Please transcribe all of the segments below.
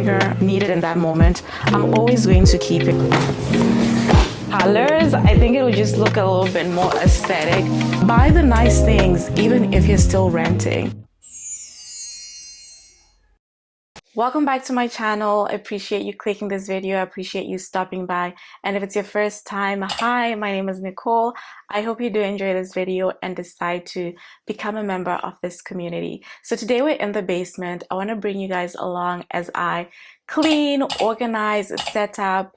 trigger needed in that moment, I'm always going to keep it. Colors, I think it would just look a little bit more aesthetic. Buy the nice things even if you're still renting. Welcome back to my channel. I appreciate you clicking this video. I appreciate you stopping by. And if it's your first time, hi, my name is Nicole. I hope you do enjoy this video and decide to become a member of this community. So today we're in the basement. I want to bring you guys along as I clean, organize, set up,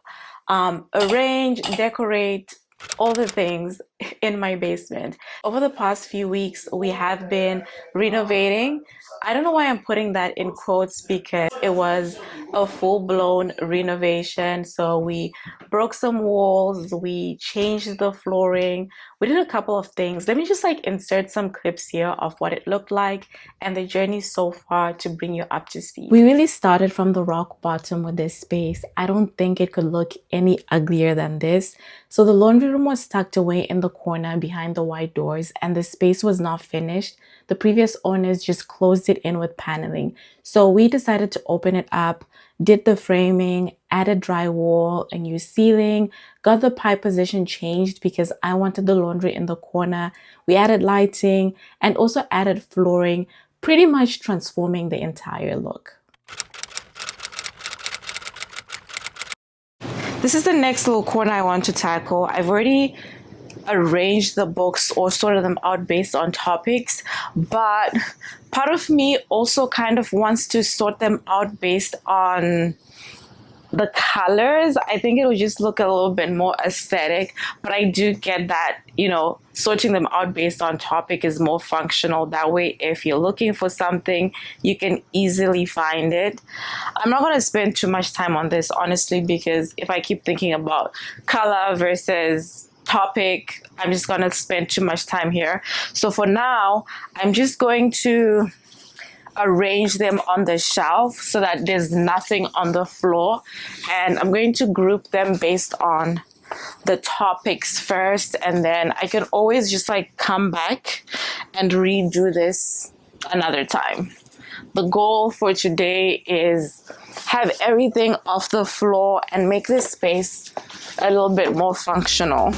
arrange, decorate, all the things in my basement. Over the past few weeks, we have been renovating. I don't know why I'm putting that in quotes because it was a full-blown renovation. So we broke some walls, we changed the flooring, we did a couple of things. Let me just insert some clips here of what it looked like and the journey so far to bring you up to speed. We really started from the rock bottom with this space. I don't think it could look any uglier than this. So the laundry room was tucked away in the corner behind the white doors and the space was not finished. The previous owners just closed it in with paneling. So we decided to open it up, did the framing, added drywall, a new ceiling, got the pipe position changed because I wanted the laundry in the corner. We added lighting and also added flooring, pretty much transforming the entire look. This is the next little corner I want to tackle. I've already arranged the books or sorted them out based on topics, but part of me also kind of wants to sort them out based on the colors. I think it would just look a little bit more aesthetic, but I do get that, sorting them out based on topic is more functional. That way, if you're looking for something, you can easily find it. I'm not going to spend too much time on this, honestly, because if I keep thinking about color versus topic, I'm just going to spend too much time here. So for now, I'm just going to arrange them on the shelf so that there's nothing on the floor, and I'm going to group them based on the topics first, and then I can always just come back and redo this another time. The goal for today is have everything off the floor and make this space a little bit more functional.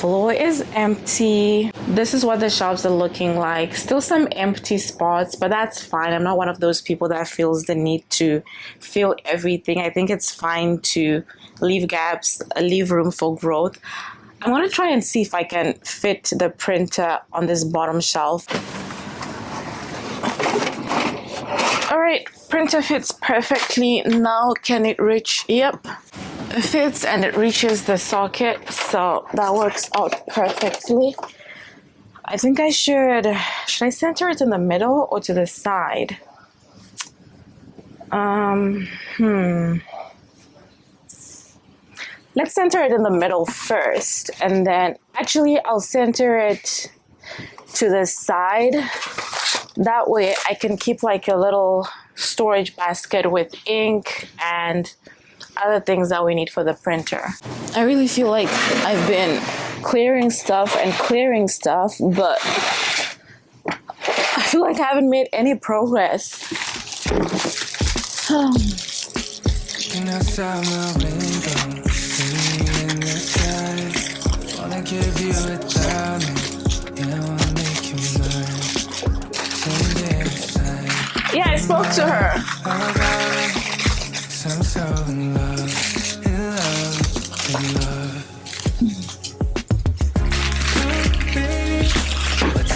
Floor is empty. This is what the shelves are looking like. Still some empty spots, but that's fine. I'm not one of those people that feels the need to fill everything. I think it's fine to leave gaps, leave room for growth. I'm going to try and see if I can fit the printer on this bottom shelf. All right, printer fits perfectly. Now can it reach? Yep. It fits and it reaches the socket, so that works out perfectly. I think should I center it in the middle or to the side? Let's center it in the middle first, and then actually I'll center it to the side. That way I can keep a little storage basket with ink and other things that we need for the printer. I really feel like I've been clearing stuff, but I feel like I haven't made any progress. Yeah, I spoke to her.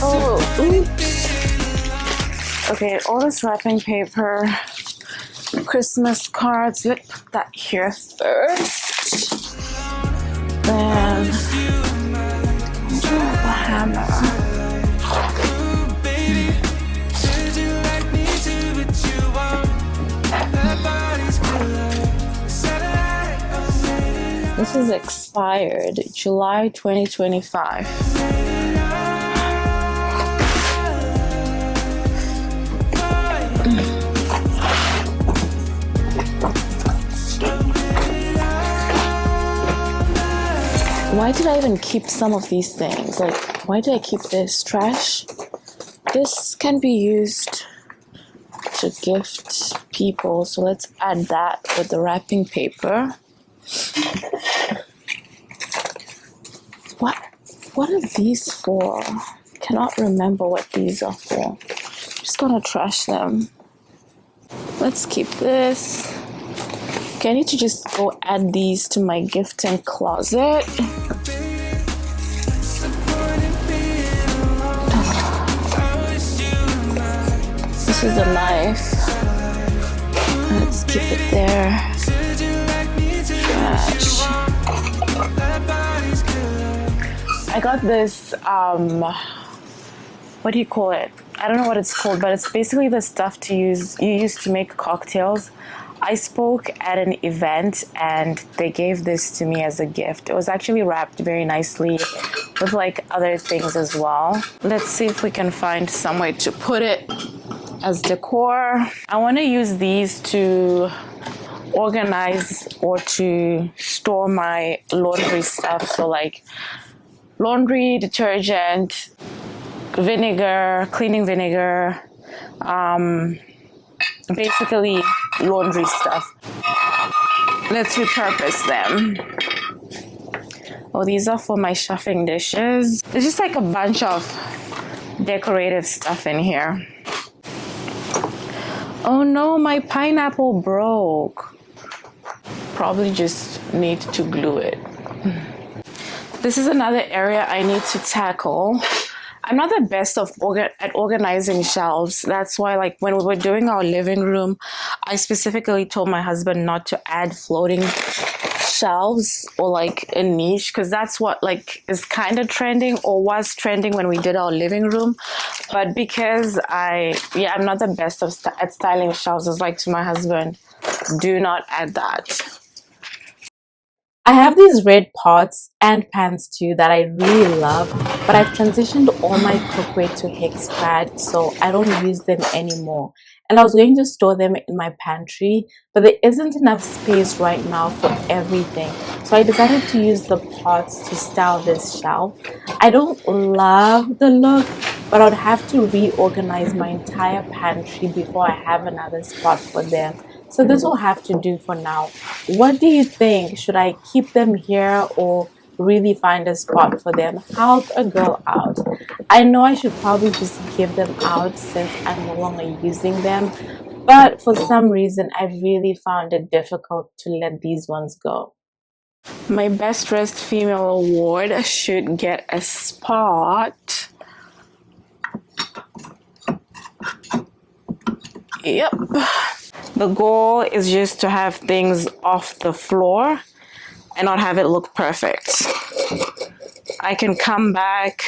Oh, oops. Okay, all this wrapping paper, Christmas cards. Let's put that here first. Then the hammer. This is expired July 2025. Why did I even keep some of these things? Like, why did I keep this trash? This can be used to gift people, so let's add that with the wrapping paper. What are these for? Cannot remember what these are for. Just gonna trash them. Let's keep this. Okay, I need to just go add these to my gifting closet. This is a knife. Let's keep it there. Trash. I got this, what do you call it? I don't know what it's called, but it's basically the stuff you use to make cocktails. I spoke at an event and they gave this to me as a gift. It was actually wrapped very nicely with like other things as well. Let's see if we can find some way to put it as decor. I want to use these to organize or to store my laundry stuff. So like laundry detergent, vinegar, cleaning vinegar, basically laundry stuff. Let's repurpose them. Oh, these are for my chefing dishes. There's just like a bunch of decorative stuff in here. Oh no, my pineapple broke. Probably just need to glue it. This is another area I need to tackle. I'm not the best at organizing shelves. That's why, like, when we were doing our living room, I specifically told my husband not to add floating shelves or like a niche, because that's what like is kind of trending or was trending when we did our living room. But because I'm not the best at styling shelves, it's like to my husband, do not add that. I have these red pots and pans too that I really love, but I've transitioned all my cookware to Hexpad, so I don't use them anymore. And I was going to store them in my pantry, but there isn't enough space right now for everything. So I decided to use the pots to style this shelf. I don't love the look, but I would have to reorganize my entire pantry before I have another spot for them. So this will have to do for now. What do you think? Should I keep them here or really find a spot for them? Help a girl out. I know I should probably just give them out since I'm no longer using them, but for some reason I really found it difficult to let these ones go. My best dressed female award should get a spot. Yep. The goal is just to have things off the floor and not have it look perfect. I can come back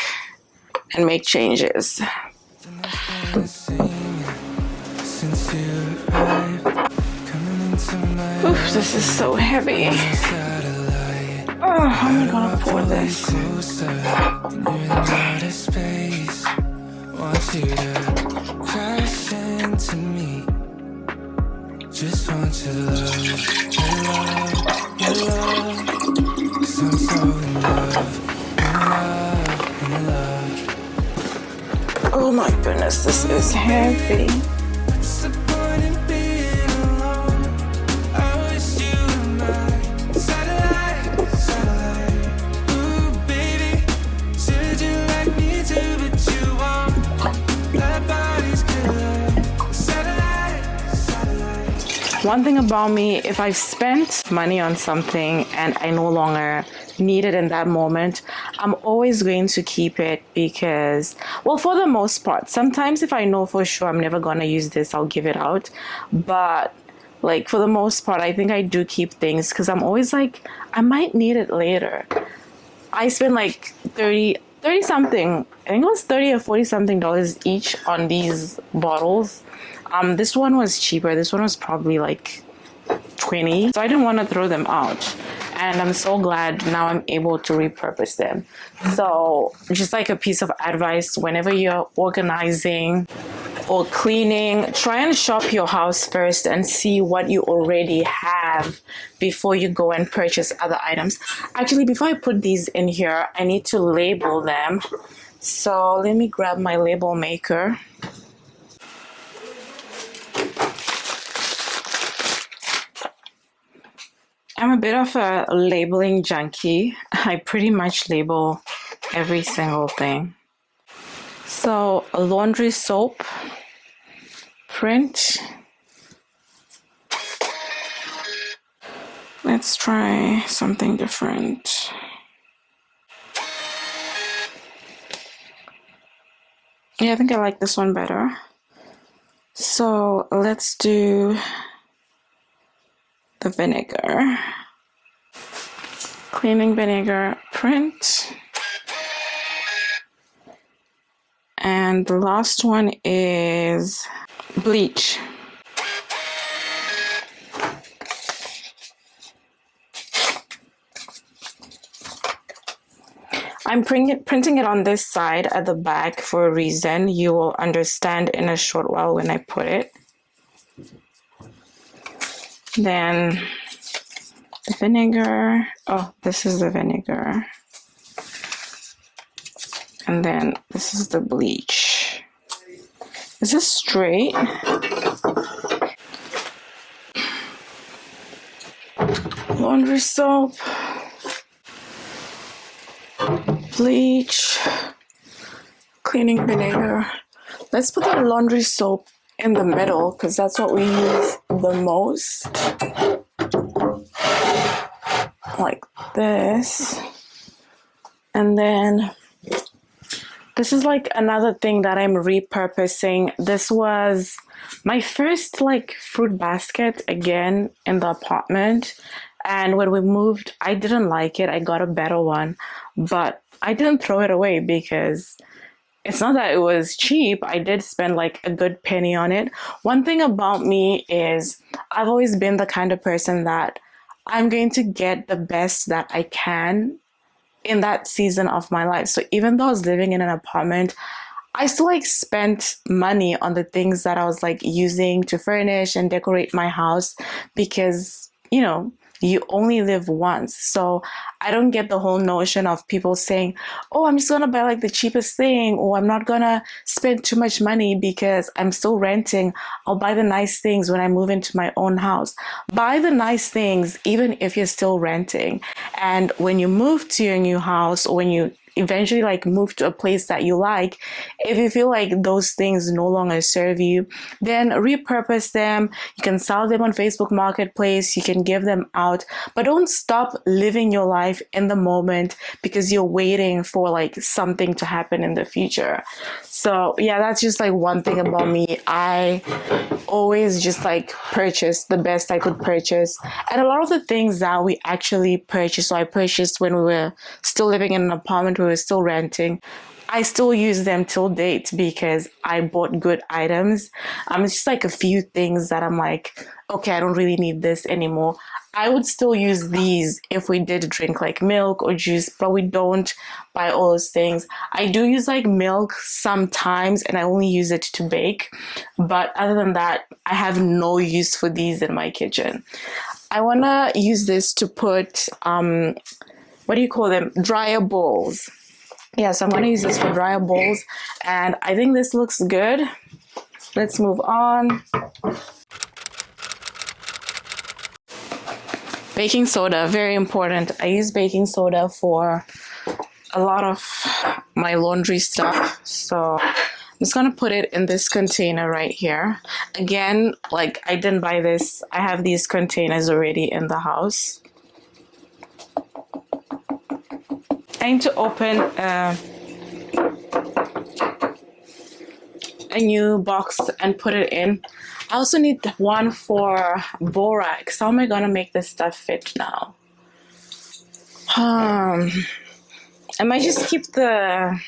and make changes. Oof, this is so heavy. Oh, how am I gonna pour this? Just want your love, your love, your love. 'Cause I'm so in love, in love. Oh my goodness, this is heavy. What's the point in being alone? I wish you were my satellite. Ooh, baby, said you like me too, but you won't. That body's killer. One thing about me, if I've spent money on something and I no longer need it in that moment, I'm always going to keep it because, well, for the most part, sometimes if I know for sure I'm never going to use this, I'll give it out. But like for the most part, I think I do keep things because I'm always like, I might need it later. I spent like 30 something, I think it was 30 or 40 something dollars each on these bottles. This one was cheaper. This one was probably like 20, so I didn't want to throw them out. and I'm so glad now I'm able to repurpose them. So just like a piece of advice, whenever you're organizing or cleaning, try and shop your house first and see what you already have before you go and purchase other items. Actually, before I put these in here, I need to label them. So let me grab my label maker. I'm a bit of a labeling junkie. I pretty much label every single thing. So laundry soap, print. Let's try something different. Yeah, I think I like this one better. So let's do the vinegar. Cleaning vinegar, print. And the last one is bleach. I'm printing it on this side at the back for a reason. You will understand in a short while when I put it. Then the vinegar. Oh, this is the vinegar. And then this is the bleach. Is this straight? Laundry soap, bleach, cleaning vinegar. Let's put the laundry soap in the middle because that's what we use the most. Like this. And then this is like another thing that I'm repurposing. This was my first like fruit basket again in the apartment. And when we moved, I didn't like it. I got a better one, but I didn't throw it away because it's not that it was cheap. I did spend like a good penny on it. One thing about me is I've always been the kind of person that I'm going to get the best that I can in that season of my life. So even though I was living in an apartment, I still like spent money on the things that I was like using to furnish and decorate my house because, you know, you only live once. So I don't get the whole notion of people saying, oh, I'm just gonna buy like the cheapest thing, or I'm not gonna spend too much money because I'm still renting. I'll buy the nice things when I move into my own house. Buy the nice things even if you're still renting. And when you move to your new house, or when you eventually like move to a place that you like, if you feel like those things no longer serve you, then repurpose them. You can sell them on Facebook Marketplace, you can give them out, but don't stop living your life in the moment because you're waiting for like something to happen in the future. So yeah, that's just like one thing about me. I always just like purchase the best I could purchase. And a lot of the things that we actually purchased, so I purchased when we were still living in an apartment, we were still renting, I still use them till date because I bought good items. It's just like a few things that I'm like, okay, I don't really need this anymore. I would still use these if we did drink like milk or juice, but we don't buy all those things. I do use like milk sometimes and I only use it to bake. But other than that, I have no use for these in my kitchen. I want to use this to put, what do you call them? Dryer bowls. Yeah, so I'm going to use this for dryer bowls. And I think this looks good. Let's move on. Baking soda, very important. I use baking soda for a lot of my laundry stuff. So I'm just gonna put it in this container right here. Again, like I didn't buy this. I have these containers already in the house. I need to open a new box and put it in. I also need one for borax. How am I gonna make this stuff fit now? I might just keep the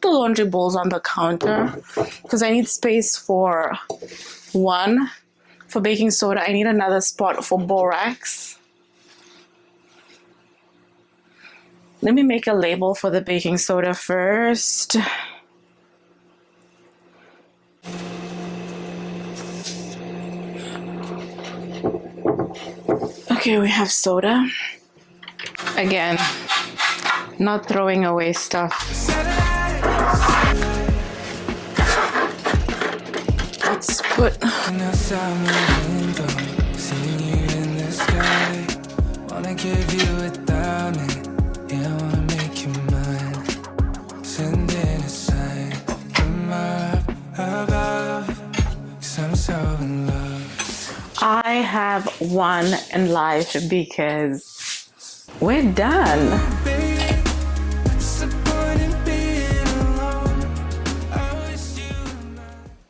laundry bowls on the counter because I need space for one for baking soda. I need another spot for borax. Let me make a label for the baking soda first. Okay, we have soda. Again, not throwing away stuff. Let's put... Wanna give you without me. Yeah, I wanna make you mine. Sending a sign from up above. 'Cause I'm so in love. I have one in life because we're done.